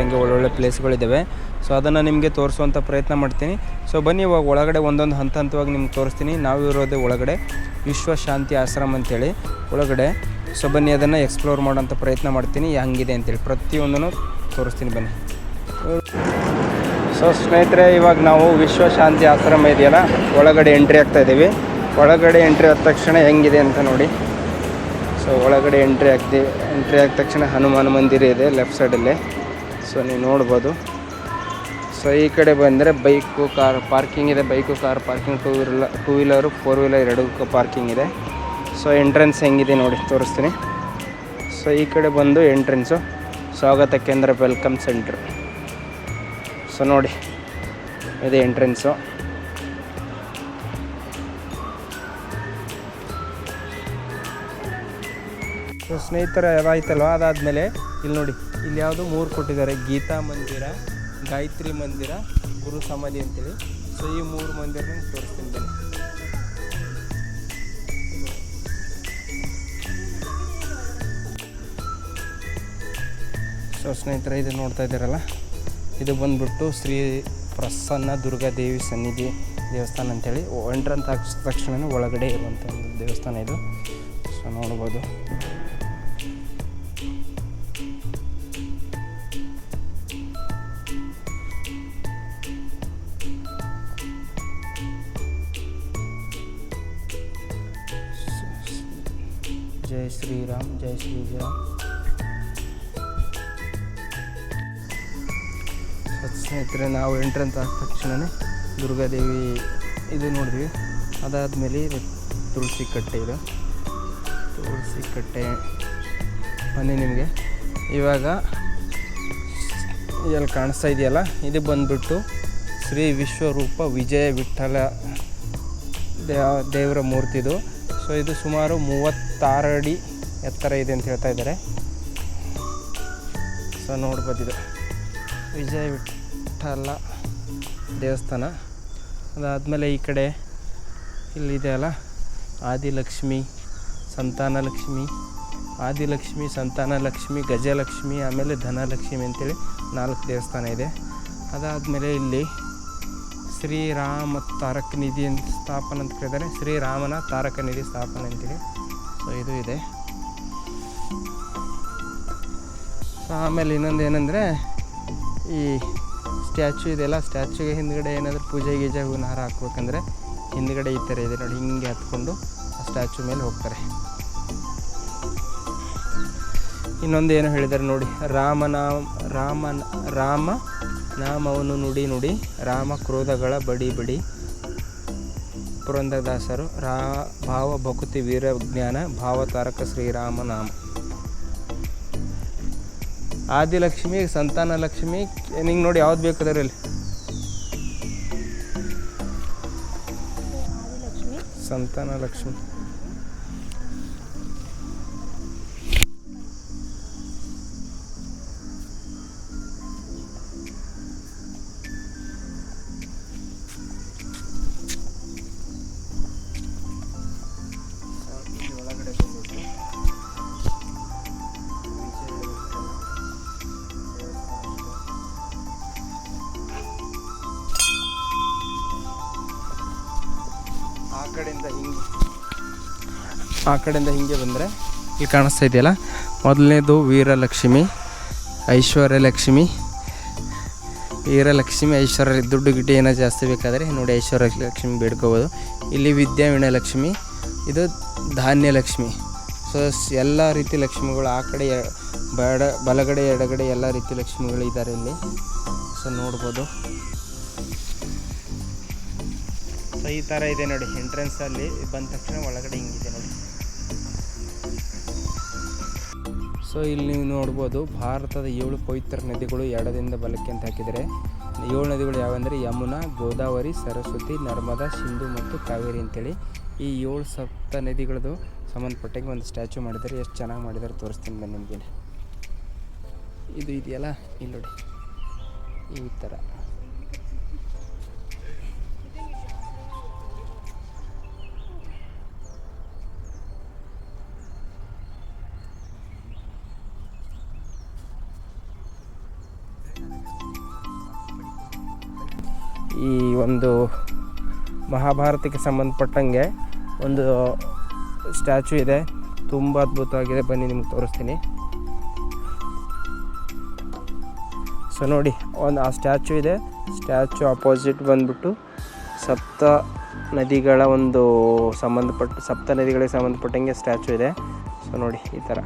ಹಾಗೆ ಒಳ್ಳೊಳ್ಳೆ ಪ್ಲೇಸ್ಗಳಿದ್ದಾವೆ. ಸೊ ಅದನ್ನು ನಿಮಗೆ ತೋರಿಸುವಂಥ ಪ್ರಯತ್ನ ಮಾಡ್ತೀನಿ. ಸೊ ಬನ್ನಿ ಇವಾಗ ಒಳಗಡೆ ಒಂದೊಂದು ಹಂತವಾಗಿ ನಿಮ್ಗೆ ತೋರಿಸ್ತೀನಿ. ನಾವು ಇರೋದೇ ಒಳಗಡೆ ವಿಶ್ವಶಾಂತಿ ಆಶ್ರಮ ಅಂತೇಳಿ ಒಳಗಡೆ. ಸೊ ಬನ್ನಿ ಅದನ್ನು ಎಕ್ಸ್ಪ್ಲೋರ್ ಮಾಡೋಂಥ ಪ್ರಯತ್ನ ಮಾಡ್ತೀನಿ ಹೆಂಗಿದೆ ಅಂತೇಳಿ ಪ್ರತಿಯೊಂದನ್ನು ತೋರಿಸ್ತೀನಿ ಬನ್ನಿ. ಸೊ ಸ್ನೇಹಿತರೆ, ಇವಾಗ ನಾವು ವಿಶ್ವಶಾಂತಿ ಆಶ್ರಮ ಇದೆಯಲ್ಲ ಒಳಗಡೆ ಎಂಟ್ರಿ ಆಗ್ತಾ ಇದ್ದೀವಿ. ಒಳಗಡೆ ಎಂಟ್ರಿ ಆದ ತಕ್ಷಣ ಹೆಂಗಿದೆ ಅಂತ ನೋಡಿ. ಸೊ ಒಳಗಡೆ ಎಂಟ್ರಿ ಆದ ತಕ್ಷಣ ಹನುಮಾನ ಮಂದಿರ ಇದೆ ಲೆಫ್ಟ್ ಸೈಡಲ್ಲೇ. ಸೊ ನೀವು ನೋಡ್ಬೋದು. ಸೊ ಈ ಕಡೆ ಬಂದರೆ ಬೈಕು ಕಾರ್ ಪಾರ್ಕಿಂಗ್ ಇದೆ. Bike car parking, two wheeler 4 wheeler ಎರಡಕ್ಕೂ ಪಾರ್ಕಿಂಗ್ ಇದೆ. ಸೊ ಎಂಟ್ರೆನ್ಸ್ ಹೆಂಗಿದೆ ನೋಡಿ ತೋರಿಸ್ತೀನಿ. ಸೊ ಈ ಕಡೆ ಬಂದು ಎಂಟ್ರೆನ್ಸು ಸ್ವಾಗತ ಕೇಂದ್ರ ವೆಲ್ಕಮ್ ಸೆಂಟ್ರ್. ಸೊ ನೋಡಿ ಇದೆ ಎಂಟ್ರೆನ್ಸು. ಸೊ ಸ್ನೇಹಿತರೆ ಅದಾಯ್ತಲ್ವ, ಅದಾದಮೇಲೆ ಇಲ್ಲಿ ನೋಡಿ ಇಲ್ಲಿ ಯಾವುದು 3 ಕೊಟ್ಟಿದ್ದಾರೆ. ಗೀತಾ ಮಂದಿರ, ಗಾಯತ್ರಿ ಮಂದಿರ, ಗುರು ಸಮಾಧಿ ಅಂತೇಳಿ. ಸೊ ಈ 3 ಮಂದಿರ ತೋರಿಸ್ತೀನಿ ಬನ್ನಿ. ಸೊ ಸ್ನೇಹಿತರೆ ಇದು ನೋಡ್ತಾ ಇದ್ದೀರಲ್ಲ, ಇದು ಬಂದುಬಿಟ್ಟು ಶ್ರೀ ಪ್ರಸನ್ನ ದುರ್ಗಾದೇವಿ ಸನ್ನಿಧಿ ದೇವಸ್ಥಾನ ಅಂಥೇಳಿ. ಎಂಟ್ರಂತ ತಕ್ಷಣ ಒಳಗಡೆ ಇರುವಂಥ ಒಂದು ದೇವಸ್ಥಾನ ಇದು. ಸೊ ನೋಡ್ಬೋದು. ಜೈ ಶ್ರೀರಾಮ್, ಜೈ ಶ್ರೀರಾಮ್. ಸ್ನೇಹಿತರೆ ನಾವು ಎಂಟ್ರೆನ್ಸ್ ಆದ ತಕ್ಷಣವೇ ದುರ್ಗಾದೇವಿ ಇದು ನೋಡಿದ್ವಿ. ಅದಾದಮೇಲೆ ಇದು ತುಳಸಿ ಕಟ್ಟೆ. ಇದು ತುಳಸಿ ಕಟ್ಟೆ ಬನ್ನಿ ನಿಮಗೆ ಇವಾಗ ಇಲ್ಲಿ ಕಾಣಿಸ್ತಾ ಇದೆಯಲ್ಲ, ಇದು ಬಂದುಬಿಟ್ಟು ಶ್ರೀ ವಿಶ್ವರೂಪ ವಿಜಯ ವಿಠಲ ದೇವರ ಮೂರ್ತಿದು. ಸೊ ಇದು ಸುಮಾರು 36 ಅಡಿ ಎತ್ತರ ಇದೆ ಅಂತ ಹೇಳ್ತಾ ಇದ್ದಾರೆ. ಸೊ ನೋಡ್ಬೋದು ಇದು ವಿಜಯ ವಿಠಲ ದೇವಸ್ಥಾನ. ಅದಾದಮೇಲೆ ಈ ಕಡೆ ಇಲ್ಲಿದೆ ಅಲ್ಲ ಆದಿಲಕ್ಷ್ಮಿ, ಸಂತಾನಲಕ್ಷ್ಮಿ, ಆದಿಲಕ್ಷ್ಮಿ, ಸಂತಾನಲಕ್ಷ್ಮಿ, ಗಜಲಕ್ಷ್ಮಿ, ಆಮೇಲೆ ಧನಲಕ್ಷ್ಮಿ ಅಂತೇಳಿ 4 ದೇವಸ್ಥಾನ ಇದೆ. ಅದಾದಮೇಲೆ ಇಲ್ಲಿ ಶ್ರೀರಾಮ ತಾರಕ ನಿಧಿ ಅಂತ ಸ್ಥಾಪನೆ ಅಂತ ಕೇಳಿದ್ದಾರೆ. ಶ್ರೀರಾಮನ ತಾರಕ ನಿಧಿ ಸ್ಥಾಪನೆ ಅಂತೇಳಿ. ಸೊ ಇದು ಇದೆ. ಸೊ ಆಮೇಲೆ ಇನ್ನೊಂದು ಏನಂದರೆ ಈ ಸ್ಟ್ಯಾಚು ಇದೆಯಲ್ಲ, ಸ್ಟ್ಯಾಚುಗೆ ಹಿಂದ್ಗಡೆ ಏನಾದರೂ ಪೂಜೆ ಗೀಜೆ ಹೂವಿನ ಹಾರ ಹಾಕ್ಬೇಕಂದ್ರೆ ಹಿಂದ್ಗಡೆ ಈ ಥರ ಇದೆ ನೋಡಿ, ಹಿಂಗೆ ಹತ್ಕೊಂಡು ಆ ಸ್ಟ್ಯಾಚು ಮೇಲೆ ಹೋಗ್ತಾರೆ. ಇನ್ನೊಂದು ಏನು ಹೇಳಿದ್ದಾರೆ ನೋಡಿ, ರಾಮ ನಾಮವನ್ನು ನುಡಿ ನುಡಿ, ರಾಮ ಕ್ರೋಧಗಳ ಬಡಿ ಬಡಿ, ಪುರಂದರದಾಸರು ಭಾವ ಭಕುತಿ ವೀರ ಜ್ಞಾನ, ಭಾವತಾರಕ ಶ್ರೀರಾಮ ನಾಮ. ಆದಿಲಕ್ಷ್ಮಿ, ಸಂತಾನಲಕ್ಷ್ಮಿ, ನಿಂಗೆ ನೋಡಿ ಯಾವ್ದು ಬೇಕಾದ್ರೆ ಇಲ್ಲಿ ಸಂತಾನಲಕ್ಷ್ಮಿ. ಆ ಕಡೆಯಿಂದ ಹಿಂಗೆ ಬಂದರೆ ಇಲ್ಲಿ ಕಾಣಿಸ್ತಾ ಇದೆಯಲ್ಲ, ಮೊದಲನೇದು ವೀರಲಕ್ಷ್ಮಿ, ಐಶ್ವರ್ಯಲಕ್ಷ್ಮಿ, ವೀರಲಕ್ಷ್ಮಿ, ಐಶ್ವರ್ಯ. ದುಡ್ಡು ಗಿಡ್ಡು ಏನೋ ಜಾಸ್ತಿ ಬೇಕಾದರೆ ನೋಡಿ ಐಶ್ವರ್ಯಲಕ್ಷ್ಮಿ ಬೇಡ್ಕೋಬೋದು. ಇಲ್ಲಿ ವಿದ್ಯಾವೀಣಲಕ್ಷ್ಮಿ, ಇದು ಧಾನ್ಯಲಕ್ಷ್ಮಿ. ಸೊ ಎಲ್ಲ ರೀತಿ ಲಕ್ಷ್ಮಿಗಳು ಆ ಕಡೆ ಬಲಗಡೆ ಎಡಗಡೆ ಎಲ್ಲ ರೀತಿ ಲಕ್ಷ್ಮಿಗಳು ಇದ್ದಾರೆ ಇಲ್ಲಿ. ಸೊ ನೋಡ್ಬೋದು. ಸೊ ಈ ಥರ ಇದೆ ನೋಡಿ ಎಂಟ್ರೆನ್ಸಲ್ಲಿ ಬಂದ ತಕ್ಷಣ ಒಳಗಡೆ ಹಿಂಗಿದೆ ನೋಡಿ. ಸೊ ಇಲ್ಲಿ ನೀವು ನೋಡ್ಬೋದು ಭಾರತದ 7 ಪವಿತ್ರ ನದಿಗಳು ಎಡದಿಂದ ಬಲಕ್ಕೆ ಅಂತ ಹಾಕಿದ್ದಾರೆ. 7 ನದಿಗಳು ಯಾವೆಂದರೆ ಯಮುನಾ, ಗೋದಾವರಿ, ಸರಸ್ವತಿ, ನರ್ಮದಾ, ಸಿಂಧು ಮತ್ತು ಕಾವೇರಿ ಅಂತೇಳಿ. ಈ 7 ಸಪ್ತ ನದಿಗಳದ್ದು ಸಂಬಂಧಪಟ್ಟಂಗೆ ಒಂದು ಸ್ಟ್ಯಾಚು ಮಾಡಿದ್ದಾರೆ. ಎಷ್ಟು ಚೆನ್ನಾಗಿ ಮಾಡಿದ್ದಾರೆ ತೋರಿಸ್ತೀನಿ ಬನ್ನಿ ನಿಮಗೆ. ಇದು ಇದೆಯಲ್ಲ ಇಲ್ಲಿ ನೋಡಿ ಈ ಥರ. ಈ ಒಂದು ಮಹಾಭಾರತಕ್ಕೆ ಸಂಬಂಧಪಟ್ಟಂಗೆ ಒಂದು ಸ್ಟ್ಯಾಚು ಇದೆ, ತುಂಬ ಅದ್ಭುತವಾಗಿದೆ. ಬನ್ನಿ ನಿಮ್ಗೆ ತೋರಿಸ್ತೀನಿ. ಸೊ ನೋಡಿ, ಒಂದು ಆ ಸ್ಟ್ಯಾಚು ಇದೆ. ಸ್ಟ್ಯಾಚು ಅಪೋಸಿಟ್ ಬಂದ್ಬಿಟ್ಟು ಸಪ್ತ ನದಿಗಳಿಗೆ ಸಂಬಂಧಪಟ್ಟಂಗೆ ಸ್ಟ್ಯಾಚು ಇದೆ. ಸೊ ನೋಡಿ ಈ ಥರ.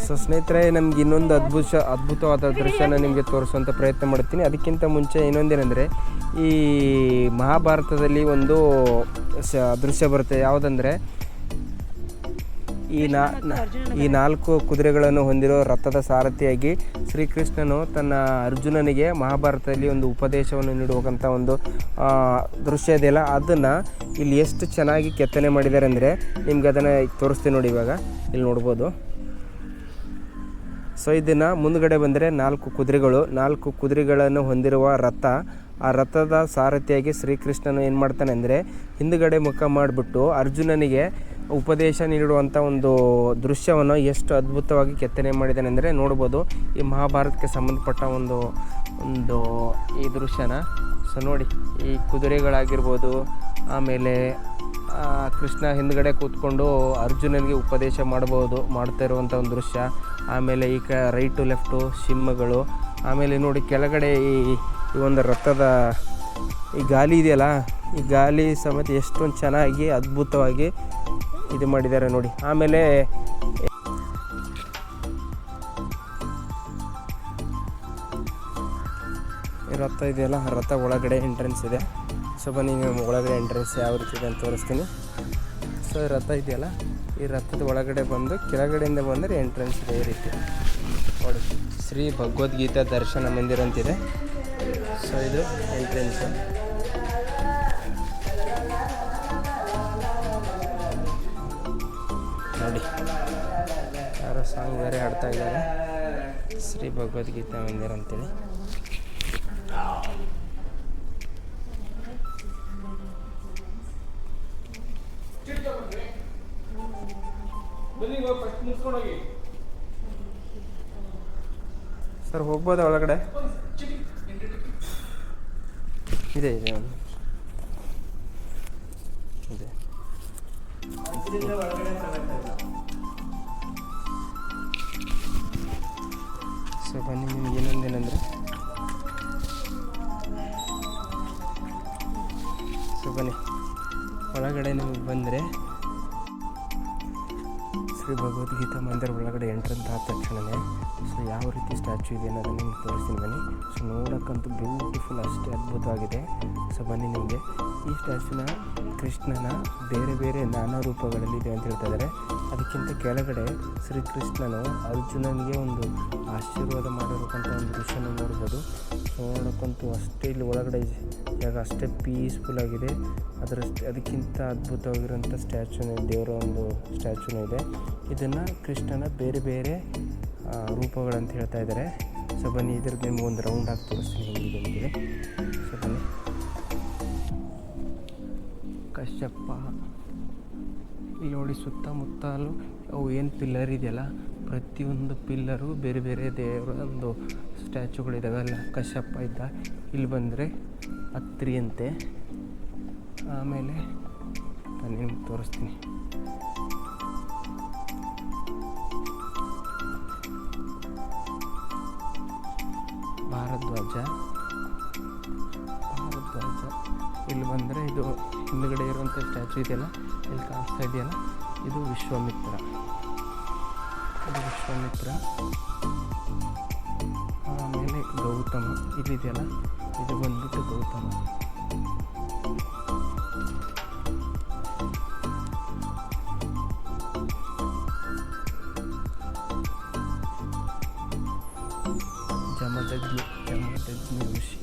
ಸೊ ಸ್ನೇಹಿತರೆ, ನಮ್ಗೆ ಇನ್ನೊಂದು ಅದ್ಭುತವಾದ ದೃಶ್ಯನ ನಿಮಗೆ ತೋರಿಸುವಂಥ ಪ್ರಯತ್ನ ಮಾಡ್ತೀನಿ. ಅದಕ್ಕಿಂತ ಮುಂಚೆ ಇನ್ನೊಂದೇನೆಂದರೆ, ಈ ಮಹಾಭಾರತದಲ್ಲಿ ಒಂದು ದೃಶ್ಯ ಬರುತ್ತೆ. ಯಾವುದಂದರೆ, ಈ 4 ಕುದುರೆಗಳನ್ನು ಹೊಂದಿರೋ ರಥದ ಸಾರಥಿಯಾಗಿ ಶ್ರೀಕೃಷ್ಣನು ತನ್ನ ಅರ್ಜುನನಿಗೆ ಮಹಾಭಾರತದಲ್ಲಿ ಒಂದು ಉಪದೇಶವನ್ನು ನೀಡುವಂಥ ಒಂದು ದೃಶ್ಯ ಇದೆಯಲ್ಲ, ಅದನ್ನು ಇಲ್ಲಿ ಎಷ್ಟು ಚೆನ್ನಾಗಿ ಕೆತ್ತನೆ ಮಾಡಿದ್ದಾರೆ ಅಂದರೆ ನಿಮ್ಗೆ ಅದನ್ನು ತೋರಿಸ್ತೀನಿ ನೋಡಿ. ಇವಾಗ ಇಲ್ಲಿ ನೋಡ್ಬೋದು. ಸೊ ಇದನ್ನು ಮುಂದುಗಡೆ ಬಂದರೆ 4 ಕುದುರೆಗಳನ್ನು ಹೊಂದಿರುವ ರಥ. ಆ ರಥದ ಸಾರಥಿಯಾಗಿ ಶ್ರೀಕೃಷ್ಣನು ಏನು ಮಾಡ್ತಾನೆ ಅಂದರೆ, ಹಿಂದುಗಡೆ ಮುಖ ಮಾಡಿಬಿಟ್ಟು ಅರ್ಜುನನಿಗೆ ಉಪದೇಶ ನೀಡುವಂಥ ಒಂದು ದೃಶ್ಯವನ್ನು ಎಷ್ಟು ಅದ್ಭುತವಾಗಿ ಕೆತ್ತನೆ ಮಾಡಿದ್ದಾನೆ ಅಂದರೆ ನೋಡ್ಬೋದು. ಈ ಮಹಾಭಾರತಕ್ಕೆ ಸಂಬಂಧಪಟ್ಟ ಒಂದು ಈ ದೃಶ್ಯನ. ಸೊ ನೋಡಿ, ಈ ಕುದುರೆಗಳಾಗಿರ್ಬೋದು, ಆಮೇಲೆ ಕೃಷ್ಣ ಹಿಂದುಗಡೆ ಕೂತ್ಕೊಂಡು ಅರ್ಜುನನಿಗೆ ಉಪದೇಶ ಮಾಡ್ತಾ ಇರುವಂಥ ಒಂದು ದೃಶ್ಯ. ಆಮೇಲೆ ಈ ರೈಟು ಲೆಫ್ಟು ಸಿಂಹಗಳು. ಆಮೇಲೆ ನೋಡಿ ಕೆಳಗಡೆ ಈ ಒಂದು ರಥದ ಈ ಗಾಲಿ ಇದೆಯಲ್ಲ, ಈ ಗಾಲಿ ಸಮೇತ ಎಷ್ಟೊಂದು ಚೆನ್ನಾಗಿ ಅದ್ಭುತವಾಗಿ ಇದು ಮಾಡಿದ್ದಾರೆ ನೋಡಿ. ಆಮೇಲೆ ಈ ರಥ ಇದೆಯಲ್ಲ, ರಥ ಒಳಗಡೆ ಎಂಟ್ರೆನ್ಸ್ ಇದೆ. ಸೊ ಬನ್ನಿ ಒಳಗಡೆ ಎಂಟ್ರೆನ್ಸ್ ಯಾವ ರೀತಿ ಇದೆ ಅಂತ ತೋರಿಸ್ತೀನಿ. ಸೊ ಈ ರಥ ಇದೆಯಲ್ಲ, ಈ ರಥದ ಒಳಗಡೆ ಬಂದು ಕೆಳಗಡೆಯಿಂದ ಬಂದರೆ ಎಂಟ್ರೆನ್ಸ್ ಇದೆ. ಈ ರೀತಿ ನೋಡಿ, ಶ್ರೀ ಭಗವದ್ಗೀತಾ ದರ್ಶನ ಮಂದಿರ ಅಂತಿದೆ. ಸೊ ಇದು ಎಂಟ್ರೆನ್ಸು. ನೋಡಿ, ಯಾರೋ ಸಾಂಗ್ ಬೇರೆ ಹಾಡ್ತಾ ಇದ್ದಾರೆ, ಶ್ರೀ ಭಗವದ್ಗೀತಾ ಮಂದಿರ ಅಂತೇಳಿ. ಸರ್ ಹೋಗ್ಬೋದಾ ಒಳಗಡೆ? ಇದೆ ಇದೆ ಸೊ ಬನ್ನಿ, ನಿಮ್ಗೆ ಇನ್ನೊಂದೇನೆಂದರೆ, ಸೊ ಬನ್ನಿ ಒಳಗಡೆ ನಿಮಗೆ ಬಂದರೆ ಶ್ರೀ ಭಗವದ್ಗೀತಾ ಮಂದಿರ ಒಳಗಡೆ ಎಂಟ್ರಂತ ಆದ ತಕ್ಷಣವೇ ಸೊ ಯಾವ ರೀತಿ ಸ್ಟ್ಯಾಚು ಇದೆ ಅನ್ನೋದನ್ನು ನಿಮ್ಗೆ ತೋರಿಸ್ತೀನಿ ಬನ್ನಿ. ಸೊ ನೋಡೋಕ್ಕಂತೂ ಬ್ಯೂಟಿಫುಲ್, ಅಷ್ಟೇ ಅದ್ಭುತವಾಗಿದೆ. ಸೊ ಬನ್ನಿ, ನಿಮಗೆ ಈ ಸ್ಟ್ಯಾಚುನ ಕೃಷ್ಣನ ಬೇರೆ ಬೇರೆ ನಾನಾ ರೂಪಗಳಲ್ಲಿದೆ ಅಂತ ಹೇಳ್ತಾ ಇದ್ದಾರೆ. ಅದಕ್ಕಿಂತ ಕೆಳಗಡೆ ಶ್ರೀಕೃಷ್ಣನು ಅರ್ಜುನನಿಗೆ ಒಂದು ಆಶೀರ್ವಾದ ಮಾಡಿರೋಕ್ಕಂಥ ಒಂದು ದೃಶ್ಯನ ನೋಡ್ಬೋದು. ನೋಡೋಕ್ಕಂತೂ ಅಷ್ಟೇ ಇಲ್ಲಿ ಒಳಗಡೆ ಜಾಗ ಅಷ್ಟೇ ಪೀಸ್ಫುಲ್ಲಾಗಿದೆ. ಅದಕ್ಕಿಂತ ಅದ್ಭುತವಾಗಿರೋಂಥ ಸ್ಟ್ಯಾಚುನ, ದೇವರ ಒಂದು ಸ್ಟ್ಯಾಚುನ ಇದೆ. ಇದನ್ನು ಕೃಷ್ಣನ ಬೇರೆ ಬೇರೆ ರೂಪಗಳಂತ ಹೇಳ್ತಾ ಇದ್ದಾರೆ. ಸೊ ಬನ್ನಿ, ಇದ್ರದ್ದು ನಿಮ್ಗೆ ಒಂದು ರೌಂಡ್ ಹಾಕಿ ತೋರಿಸ್ತೀನಿ ಹೇಗಿದೆ ಅಂತಿದೆ. ಸೊ ಬನ್ನಿ, ಕಶ್ಯಪ ಇಲ್ಲಿ ನೋಡಿ, ಸುತ್ತಮುತ್ತಲು ಅವು ಏನು ಪಿಲ್ಲರ್ ಇದೆಯಲ್ಲ, ಪ್ರತಿಯೊಂದು ಪಿಲ್ಲರು ಬೇರೆ ಬೇರೆ ದೇವರ ಒಂದು ಸ್ಟ್ಯಾಚುಗಳಿದ್ದಾವೆ. ಅಲ್ಲ ಕಶ್ಯಪ ಇದ್ದ, ಇಲ್ಲಿ ಬಂದರೆ ಅತ್ರಿ ಅಂತೆ. ಆಮೇಲೆ ನಾನು ನಿಮ್ಗೆ ತೋರಿಸ್ತೀನಿ. ಭಾರದ್ವಾಜ ಇಲ್ಲಿ ಬಂದರೆ ಇದು ಹಿಂದುಗಡೆ ಇರುವಂಥ ಸ್ಟ್ಯಾಚು ಇದೆಯಲ್ಲ, ಇಲ್ಲಿ ಕಾಣಿಸ್ತಾ ಇದೆಯಲ್ಲ, ಇದು ವಿಶ್ವಾಮಿತ್ರ. ಆಮೇಲೆ ಗೌತಮ ಇಲ್ಲಿದೆಯಲ್ಲ, ಇದು ಬಂದ್ಬಿಟ್ಟು ಗೌತಮ. ಜಮದಗ್ನಿ ಋಷಿ.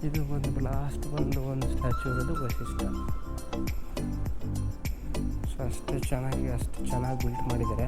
ಇದು ಒಂದು ಲಾಸ್ಟ್ ಒಂದು ಸ್ಟ್ಯಾಚು ಇರೋದು ವಶಿಷ್ಠ. ಸೊ ಅಷ್ಟು ಚೆನ್ನಾಗಿ ಬಿಲ್ಟ್ ಮಾಡಿದ್ದಾರೆ.